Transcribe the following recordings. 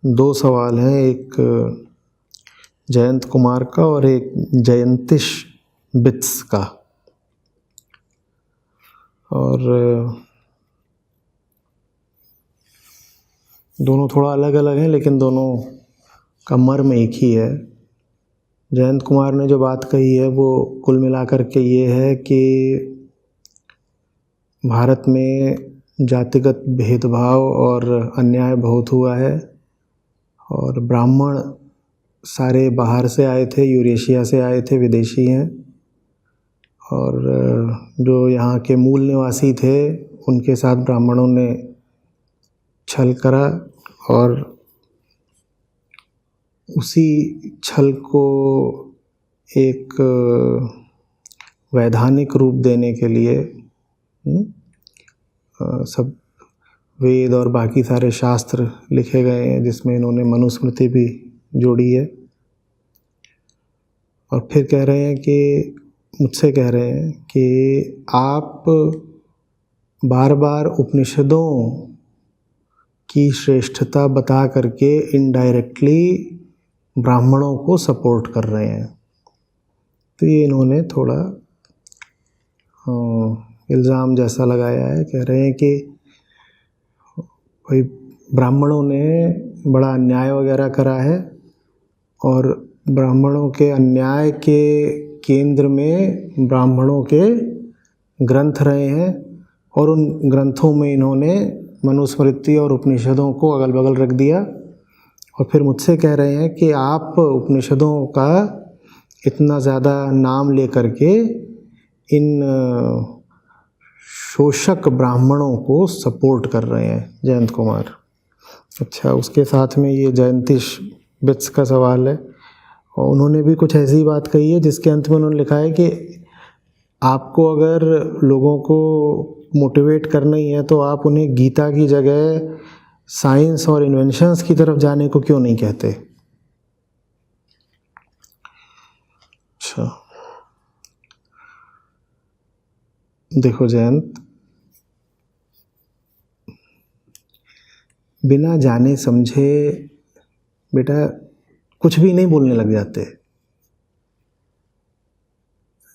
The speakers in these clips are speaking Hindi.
दो सवाल हैं, एक जयंत कुमार का और एक जयंतिश बिट्स का। और दोनों थोड़ा अलग अलग हैं लेकिन दोनों का मर्म एक ही है। जयंत कुमार ने जो बात कही है वो कुल मिलाकर के ये है कि भारत में जातिगत भेदभाव और अन्याय बहुत हुआ है और ब्राह्मण सारे बाहर से आए थे, यूरेशिया से आए थे, विदेशी हैं, और जो यहाँ के मूल निवासी थे उनके साथ ब्राह्मणों ने छल करा और उसी छल को एक वैधानिक रूप देने के लिए सब वेद और बाकी सारे शास्त्र लिखे गए हैं, जिसमें इन्होंने मनुस्मृति भी जोड़ी है। और फिर कह रहे हैं कि मुझसे कह रहे हैं कि आप बार बार उपनिषदों की श्रेष्ठता बता करके इनडायरेक्टली ब्राह्मणों को सपोर्ट कर रहे हैं। तो ये इन्होंने थोड़ा इल्ज़ाम जैसा लगाया है। कह रहे हैं कि भाई ब्राह्मणों ने बड़ा अन्याय वगैरह करा है और ब्राह्मणों के अन्याय के केंद्र में ब्राह्मणों के ग्रंथ रहे हैं और उन ग्रंथों में इन्होंने मनुस्मृति और उपनिषदों को अगल बगल रख दिया। और फिर मुझसे कह रहे हैं कि आप उपनिषदों का इतना ज़्यादा नाम लेकर के इन शोषक ब्राह्मणों को सपोर्ट कर रहे हैं, जयंत कुमार। अच्छा, उसके साथ में ये जयंतिश बिट्स का सवाल है और उन्होंने भी कुछ ऐसी बात कही है जिसके अंत में उन्होंने लिखा है कि आपको अगर लोगों को मोटिवेट करना ही है तो आप उन्हें गीता की जगह साइंस और इन्वेंशंस की तरफ जाने को क्यों नहीं कहते। अच्छा, देखो जयंत, बिना जाने समझे बेटा कुछ भी नहीं बोलने लग जाते।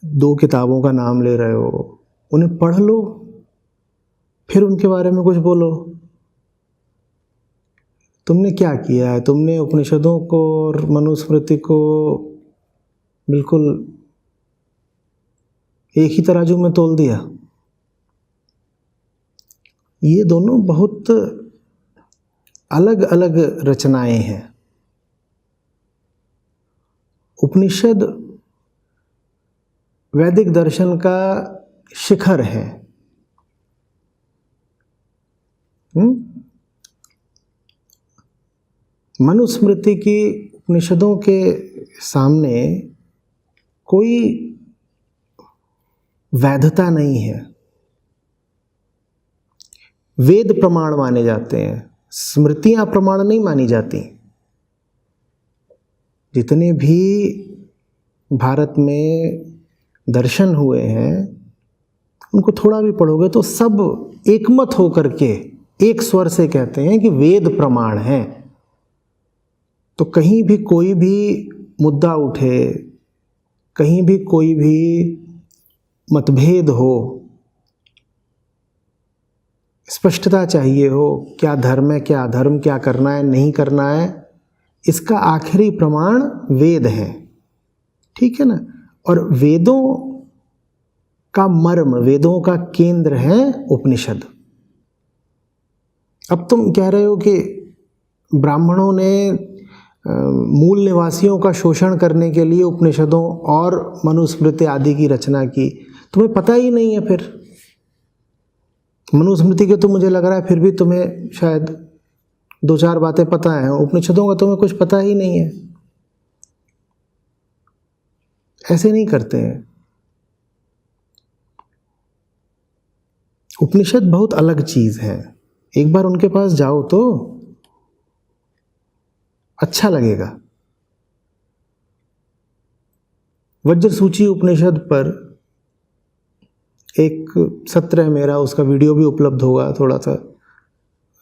दो किताबों का नाम ले रहे हो, उन्हें पढ़ लो, फिर उनके बारे में कुछ बोलो। तुमने क्या किया है? तुमने उपनिषदों को और मनुस्मृति को बिल्कुल एक ही तराजू में तोल दिया। ये दोनों बहुत अलग अलग रचनाएं हैं। उपनिषद वैदिक दर्शन का शिखर है। मनुस्मृति की उपनिषदों के सामने कोई वैधता नहीं है। वेद प्रमाण माने जाते हैं, स्मृतियां प्रमाण नहीं मानी जाती। जितने भी भारत में दर्शन हुए हैं उनको थोड़ा भी पढ़ोगे तो सब एकमत होकर के एक स्वर से कहते हैं कि वेद प्रमाण है। तो कहीं भी कोई भी मुद्दा उठे, कहीं भी कोई भी मतभेद हो, स्पष्टता चाहिए हो, क्या धर्म है, क्या अधर्म, क्या करना है, नहीं करना है, इसका आखिरी प्रमाण वेद है। ठीक है ना। और वेदों का मर्म, वेदों का केंद्र है उपनिषद। अब तुम कह रहे हो कि ब्राह्मणों ने मूल निवासियों का शोषण करने के लिए उपनिषदों और मनुस्मृति आदि की रचना की। तुम्हें पता ही नहीं है। फिर मनुस्मृति के तो मुझे लग रहा है फिर भी तुम्हें शायद दो चार बातें पता हैं, उपनिषदों का तुम्हें कुछ पता ही नहीं है। ऐसे नहीं करते हैं। उपनिषद बहुत अलग चीज है। एक बार उनके पास जाओ तो अच्छा लगेगा। वज्रसूची उपनिषद पर एक सत्र है मेरा, उसका वीडियो भी उपलब्ध होगा, थोड़ा सा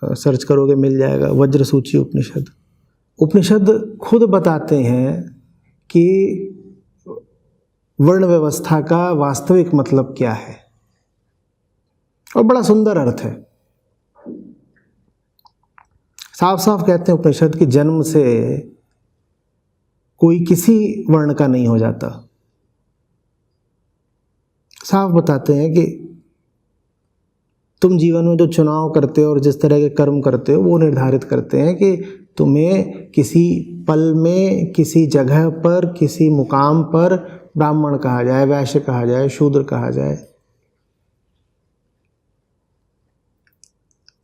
सर्च करोगे मिल जाएगा, वज्रसूची उपनिषद। उपनिषद खुद बताते हैं कि वर्ण व्यवस्था का वास्तविक मतलब क्या है, और बड़ा सुंदर अर्थ है। साफ साफ कहते हैं उपनिषद कि जन्म से कोई किसी वर्ण का नहीं हो जाता। साफ बताते हैं कि तुम जीवन में जो चुनाव करते हो और जिस तरह के कर्म करते हो वो निर्धारित करते हैं कि तुम्हें किसी पल में, किसी जगह पर, किसी मुकाम पर ब्राह्मण कहा जाए, वैश्य कहा जाए, शूद्र कहा जाए।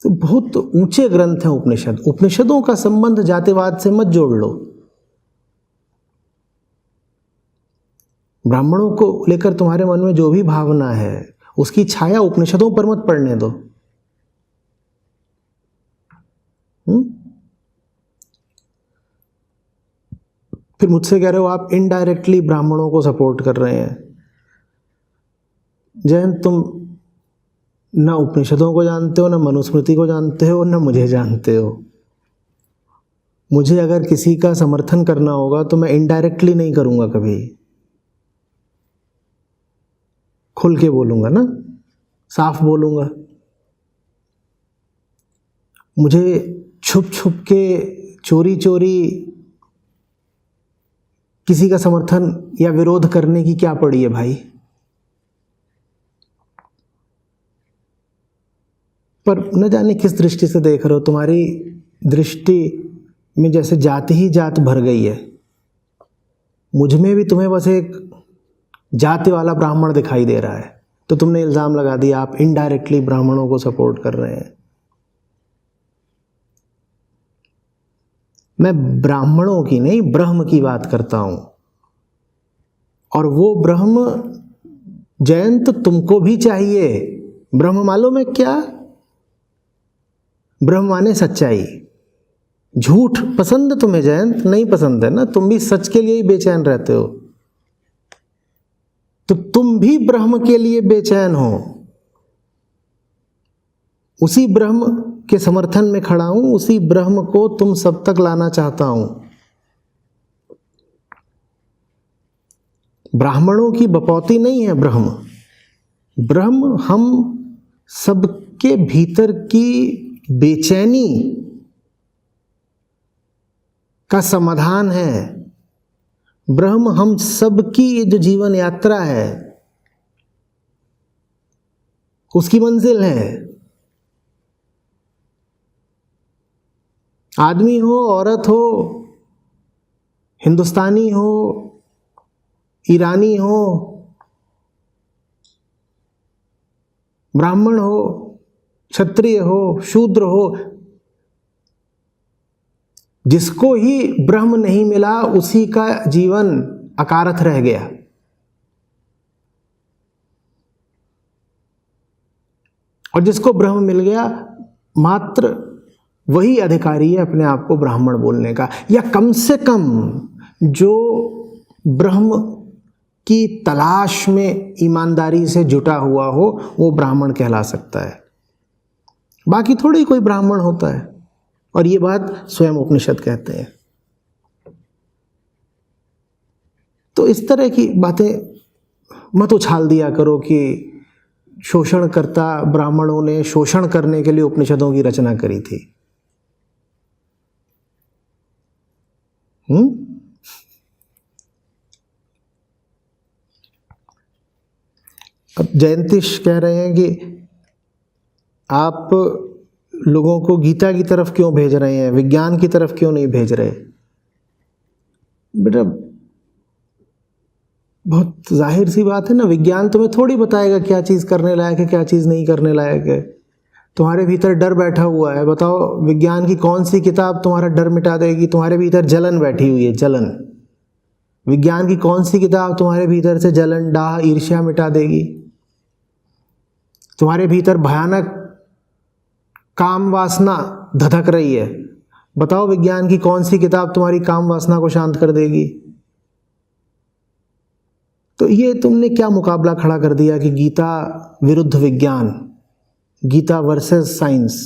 तो बहुत ऊंचे ग्रंथ हैं उपनिषद। उपनिषदों का संबंध जातिवाद से मत जोड़ लो। ब्राह्मणों को लेकर तुम्हारे मन में जो भी भावना है उसकी छाया उपनिषदों पर मत पड़ने दो। फिर मुझसे कह रहे हो आप इनडायरेक्टली ब्राह्मणों को सपोर्ट कर रहे हैं। जयंत, तुम ना उपनिषदों को जानते हो, ना मनुस्मृति को जानते हो, ना मुझे जानते हो। मुझे अगर किसी का समर्थन करना होगा तो मैं इनडायरेक्टली नहीं करूंगा, कभी खुल के बोलूंगा ना, साफ बोलूंगा। मुझे छुप छुप के, चोरी चोरी किसी का समर्थन या विरोध करने की क्या पड़ी है भाई। पर न जाने किस दृष्टि से देख रहे हो। तुम्हारी दृष्टि में जैसे जाति ही जात भर गई है। मुझ में भी तुम्हें बस एक जाति वाला ब्राह्मण दिखाई दे रहा है, तो तुमने इल्जाम लगा दिया आप इनडायरेक्टली ब्राह्मणों को सपोर्ट कर रहे हैं। मैं ब्राह्मणों की नहीं, ब्रह्म की बात करता हूं। और वो ब्रह्म जयंत तुमको भी चाहिए। ब्रह्म मालूम है क्या? ब्रह्म माने सच्चाई। झूठ पसंद तुम्हें जयंत? नहीं पसंद है ना, तुम भी सच के लिए ही बेचैन रहते हो। तो तुम भी ब्रह्म के लिए बेचैन हो। उसी ब्रह्म के समर्थन में खड़ा हूं, उसी ब्रह्म को तुम सब तक लाना चाहता हूं। ब्राह्मणों की बपौती नहीं है ब्रह्म। ब्रह्म हम सबके भीतर की बेचैनी का समाधान है। ब्रह्म हम सबकी ये जो जीवन यात्रा है उसकी मंजिल है। आदमी हो, औरत हो, हिंदुस्तानी हो, ईरानी हो, ब्राह्मण हो, क्षत्रिय हो, शूद्र हो, जिसको ही ब्रह्म नहीं मिला उसी का जीवन अकारथ रह गया। और जिसको ब्रह्म मिल गया मात्र वही अधिकारी है अपने आप को ब्राह्मण बोलने का, या कम से कम जो ब्रह्म की तलाश में ईमानदारी से जुटा हुआ हो वो ब्राह्मण कहला सकता है। बाकी थोड़ी कोई ब्राह्मण होता है। और ये बात स्वयं उपनिषद कहते हैं। तो इस तरह की बातें मत उछाल दिया करो कि शोषणकर्ता ब्राह्मणों ने शोषण करने के लिए उपनिषदों की रचना करी थी। अब जयंतीश कह रहे हैं कि आप लोगों को गीता की तरफ क्यों भेज रहे हैं, विज्ञान की तरफ क्यों नहीं भेज रहे। बेटा बहुत जाहिर सी बात है ना, विज्ञान तुम्हें थोड़ी बताएगा क्या चीज़ करने लायक है, क्या चीज़ नहीं करने लायक है। तुम्हारे भीतर डर बैठा हुआ है। बताओ विज्ञान की कौन सी किताब तुम्हारा डर मिटा देगी। तुम्हारे भीतर जलन बैठी हुई है, जलन। विज्ञान की कौन सी किताब तुम्हारे भीतर से जलन, डाह, ईर्ष्या मिटा देगी। तुम्हारे भीतर भयानक काम वासना धधक रही है। बताओ विज्ञान की कौन सी किताब तुम्हारी काम वासना को शांत कर देगी। तो ये तुमने क्या मुकाबला खड़ा कर दिया कि गीता विरुद्ध विज्ञान, गीता वर्सेस साइंस।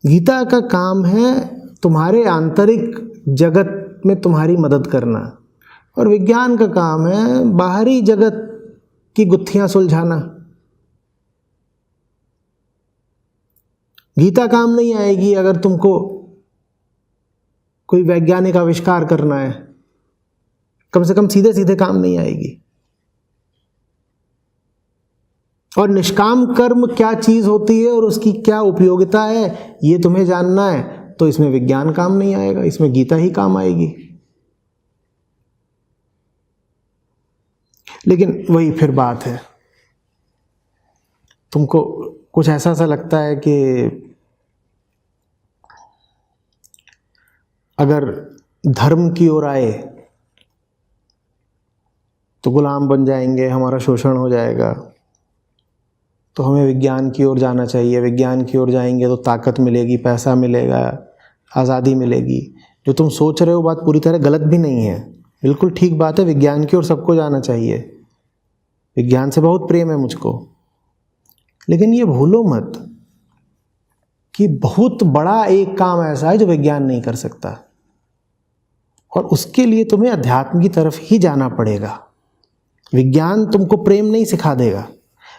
गीता का काम है तुम्हारे आंतरिक जगत में तुम्हारी मदद करना, और विज्ञान का काम है बाहरी जगत की गुत्थियां सुलझाना। गीता काम नहीं आएगी अगर तुमको कोई वैज्ञानिक आविष्कार करना है, कम से कम सीधे सीधे काम नहीं आएगी। और निष्काम कर्म क्या चीज होती है और उसकी क्या उपयोगिता है ये तुम्हें जानना है, तो इसमें विज्ञान काम नहीं आएगा, इसमें गीता ही काम आएगी। लेकिन वही फिर बात है, तुमको कुछ ऐसा सा लगता है कि अगर धर्म की ओर आए तो गुलाम बन जाएंगे, हमारा शोषण हो जाएगा, तो हमें विज्ञान की ओर जाना चाहिए। विज्ञान की ओर जाएंगे तो ताकत मिलेगी, पैसा मिलेगा, आज़ादी मिलेगी। जो तुम सोच रहे हो बात पूरी तरह गलत भी नहीं है, बिल्कुल ठीक बात है। विज्ञान की ओर सबको जाना चाहिए, विज्ञान से बहुत प्रेम है मुझको। लेकिन ये भूलो मत कि बहुत बड़ा एक काम ऐसा है जो विज्ञान नहीं कर सकता, और उसके लिए तुम्हें अध्यात्म की तरफ ही जाना पड़ेगा। विज्ञान तुमको प्रेम नहीं सिखा देगा,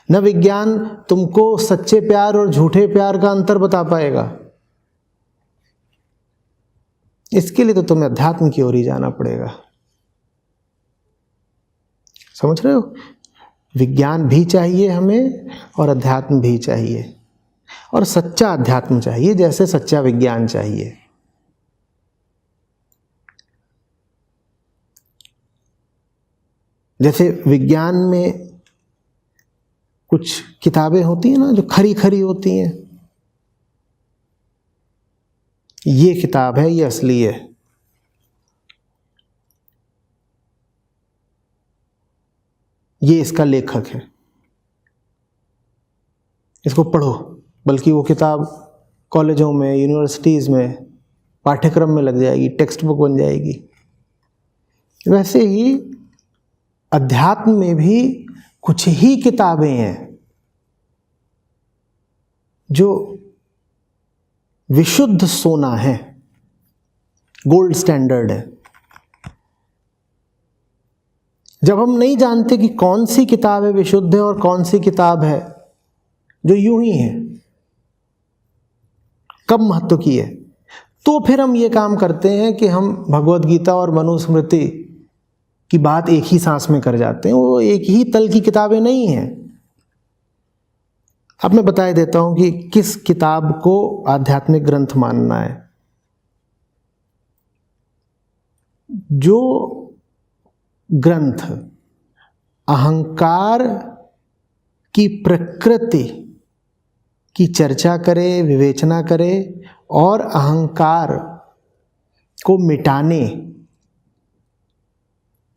न विज्ञान तुमको सच्चे प्यार और झूठे प्यार का अंतर बता पाएगा। इसके लिए तो तुम्हें अध्यात्म की ओर ही जाना पड़ेगा। समझ रहे हो? विज्ञान भी चाहिए हमें और अध्यात्म भी चाहिए, और सच्चा अध्यात्म चाहिए जैसे सच्चा विज्ञान चाहिए। जैसे विज्ञान में कुछ किताबें होती हैं ना जो खरी खरी होती हैं, ये किताब है, ये असली है, ये इसका लेखक है, इसको पढ़ो। बल्कि वो किताब कॉलेजों में, यूनिवर्सिटीज़ में पाठ्यक्रम में लग जाएगी, टेक्स्ट बुक बन जाएगी। वैसे ही अध्यात्म में भी कुछ ही किताबें हैं जो विशुद्ध सोना है, गोल्ड स्टैंडर्ड है। जब हम नहीं जानते कि कौन सी किताब है विशुद्ध है और कौन सी किताब है जो यूं ही है, कब महत्व की है, तो फिर हम ये काम करते हैं कि हम भगवद गीता और मनुस्मृति की बात एक ही सांस में कर जाते हैं। वो एक ही तल की किताबें नहीं हैं। अब मैं बता देता हूं कि किस किताब को आध्यात्मिक ग्रंथ मानना है। जो ग्रंथ अहंकार की प्रकृति की चर्चा करे, विवेचना करे और अहंकार को मिटाने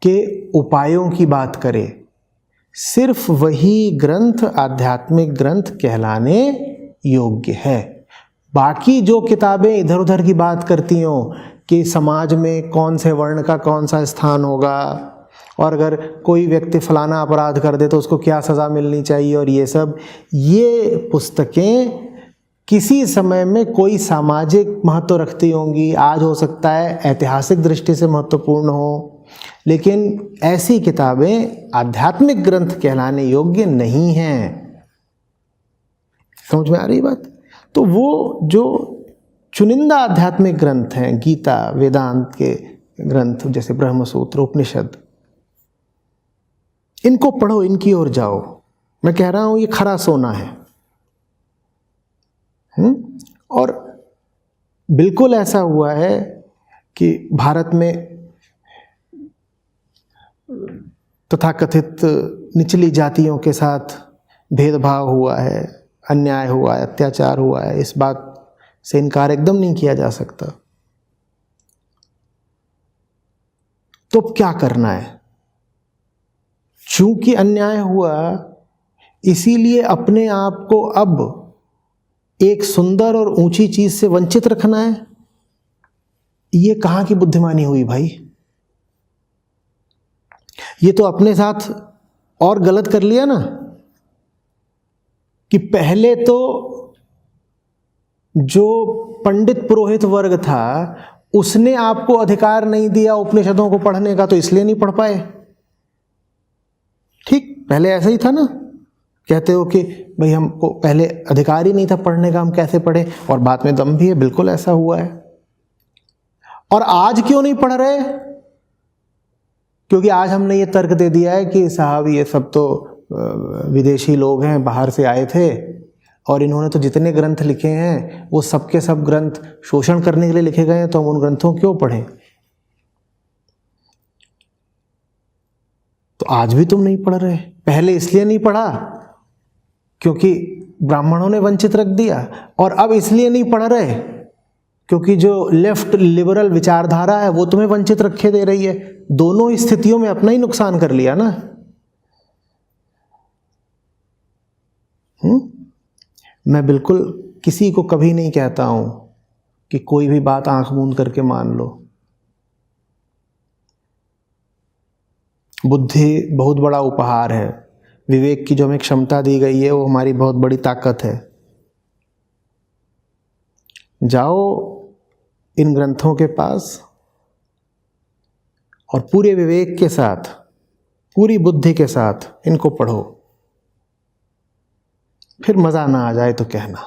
के उपायों की बात करे, सिर्फ वही ग्रंथ आध्यात्मिक ग्रंथ कहलाने योग्य है। बाकी जो किताबें इधर उधर की बात करती हों कि समाज में कौन से वर्ण का कौन सा स्थान होगा, और अगर कोई व्यक्ति फलाना अपराध कर दे तो उसको क्या सज़ा मिलनी चाहिए, और ये पुस्तकें किसी समय में कोई सामाजिक महत्व रखती होंगी, आज हो सकता है ऐतिहासिक दृष्टि से महत्वपूर्ण हो, लेकिन ऐसी किताबें आध्यात्मिक ग्रंथ कहलाने योग्य नहीं हैं। समझ में आ रही बात? तो वो जो चुनिंदा आध्यात्मिक ग्रंथ हैं, गीता, वेदांत के ग्रंथ जैसे ब्रह्मसूत्र, उपनिषद, इनको पढ़ो, इनकी ओर जाओ। मैं कह रहा हूं ये खरा सोना है। और बिल्कुल ऐसा हुआ है कि भारत में तथाकथित निचली जातियों के साथ भेदभाव हुआ है, अन्याय हुआ है, अत्याचार हुआ है। इस बात से इनकार एकदम नहीं किया जा सकता। तो अब क्या करना है? चूंकि अन्याय हुआ, इसीलिए अपने आप को अब एक सुंदर और ऊंची चीज से वंचित रखना है? ये कहां की बुद्धिमानी हुई भाई? ये तो अपने साथ और गलत कर लिया ना, कि पहले तो जो पंडित पुरोहित वर्ग था उसने आपको अधिकार नहीं दिया उपनिषदों को पढ़ने का, तो इसलिए नहीं पढ़ पाए। ठीक पहले ऐसा ही था ना, कहते हो कि भाई हमको पहले अधिकार ही नहीं था पढ़ने का, हम कैसे पढ़े, और बात में दम भी है, बिल्कुल ऐसा हुआ है। और आज क्यों नहीं पढ़ रहे? क्योंकि आज हमने ये तर्क दे दिया है कि साहब ये सब तो विदेशी लोग हैं, बाहर से आए थे, और इन्होंने तो जितने ग्रंथ लिखे हैं वो सब के सब ग्रंथ शोषण करने के लिए लिखे गए हैं, तो हम उन ग्रंथों को क्यों पढ़ें। तो आज भी तुम नहीं पढ़ रहे। पहले इसलिए नहीं पढ़ा क्योंकि ब्राह्मणों ने वंचित रख दिया, और अब इसलिए नहीं पढ़ रहे क्योंकि जो लेफ्ट लिबरल विचारधारा है वो तुम्हें वंचित रखे दे रही है। दोनों ही स्थितियों में अपना ही नुकसान कर लिया ना। मैं बिल्कुल किसी को कभी नहीं कहता हूं कि कोई भी बात आंख मूंद करके मान लो। बुद्धि बहुत बड़ा उपहार है, विवेक की जो हमें क्षमता दी गई है वो हमारी बहुत बड़ी ताकत है। जाओ इन ग्रंथों के पास और पूरे विवेक के साथ, पूरी बुद्धि के साथ इनको पढ़ो, फिर मजा ना आ जाए तो कहना।